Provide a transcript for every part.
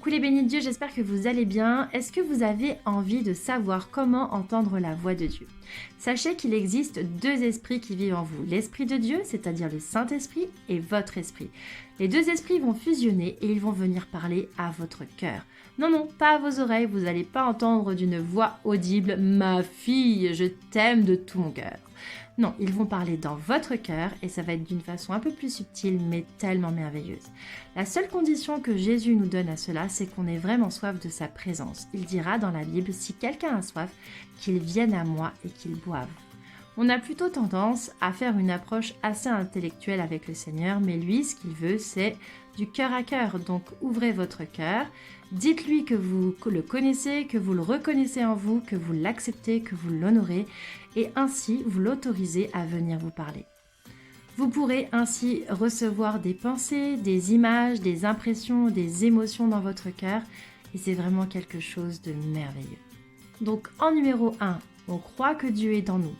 Coucou les bénis de Dieu, j'espère que vous allez bien. Est-ce que vous avez envie de savoir comment entendre la voix de Dieu? Sachez qu'il existe deux esprits qui vivent en vous. L'esprit de Dieu, c'est-à-dire le Saint-Esprit, et votre esprit. Les deux esprits vont fusionner et ils vont venir parler à votre cœur. Non, non, pas à vos oreilles, vous n'allez pas entendre d'une voix audible « Ma fille, je t'aime de tout mon cœur ». Non, ils vont parler dans votre cœur et ça va être d'une façon un peu plus subtile mais tellement merveilleuse. La seule condition que Jésus nous donne à cela, c'est qu'on ait vraiment soif de sa présence. Il dira dans la Bible, si quelqu'un a soif, qu'il vienne à moi et qu'il boive. On a plutôt tendance à faire une approche assez intellectuelle avec le Seigneur, mais lui, ce qu'il veut, c'est du cœur à cœur. Donc ouvrez votre cœur, dites-lui que vous le connaissez, que vous le reconnaissez en vous, que vous l'acceptez, que vous l'honorez, et ainsi vous l'autorisez à venir vous parler. Vous pourrez ainsi recevoir des pensées, des images, des impressions, des émotions dans votre cœur, et c'est vraiment quelque chose de merveilleux. Donc en numéro 1, on croit que Dieu est dans nous.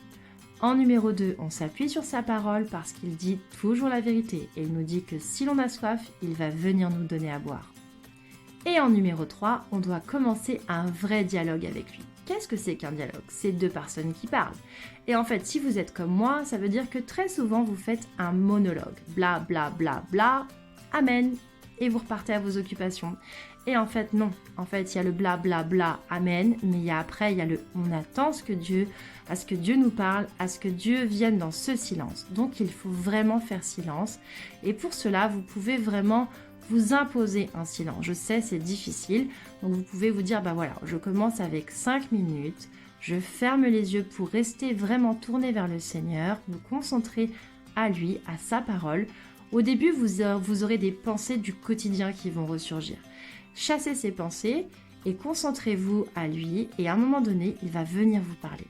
En numéro 2, on s'appuie sur sa parole parce qu'il dit toujours la vérité et il nous dit que si l'on a soif, il va venir nous donner à boire. Et en numéro 3, on doit commencer un vrai dialogue avec lui. Qu'est-ce que c'est qu'un dialogue? C'est deux personnes qui parlent. Et en fait, si vous êtes comme moi, ça veut dire que très souvent vous faites un monologue. Bla bla bla bla, amen. Et vous repartez à vos occupations. Et en fait, non. En fait, il y a le bla bla bla, amen. Mais il y a le on attend à ce que Dieu nous parle, à ce que Dieu vienne dans ce silence. Donc, il faut vraiment faire silence. Et pour cela, vous pouvez vraiment vous imposer un silence. Je sais, c'est difficile. Donc, vous pouvez vous dire, bah voilà, je commence avec 5 minutes. Je ferme les yeux pour rester vraiment tourné vers le Seigneur, me concentrer à lui, à sa parole. Au début, vous aurez des pensées du quotidien qui vont ressurgir. Chassez ces pensées et concentrez-vous à lui et à un moment donné, il va venir vous parler.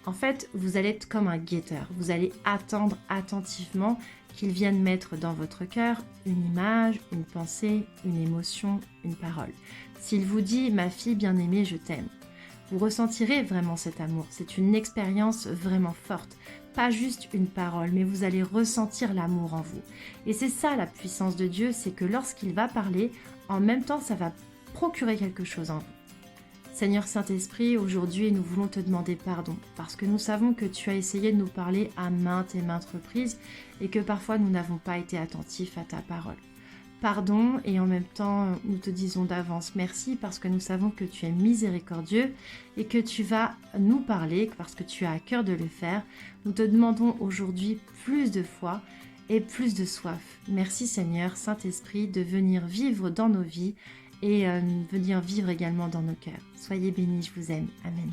En fait, vous allez être comme un guetteur. Vous allez attendre attentivement qu'il vienne mettre dans votre cœur une image, une pensée, une émotion, une parole. S'il vous dit « Ma fille bien-aimée, je t'aime », vous ressentirez vraiment cet amour. C'est une expérience vraiment forte. Pas juste une parole, mais vous allez ressentir l'amour en vous. Et c'est ça la puissance de Dieu, c'est que lorsqu'il va parler, en même temps, ça va procurer quelque chose en vous. Seigneur Saint-Esprit, aujourd'hui, nous voulons te demander pardon, parce que nous savons que tu as essayé de nous parler à maintes et maintes reprises, et que parfois nous n'avons pas été attentifs à ta parole. Pardon, et en même temps, nous te disons d'avance merci, parce que nous savons que tu es miséricordieux, et que tu vas nous parler, parce que tu as à cœur de le faire. Nous te demandons aujourd'hui plus de foi, et plus de soif. Merci Seigneur, Saint-Esprit, de venir vivre dans nos vies et venir vivre également dans nos cœurs. Soyez bénis, je vous aime. Amen.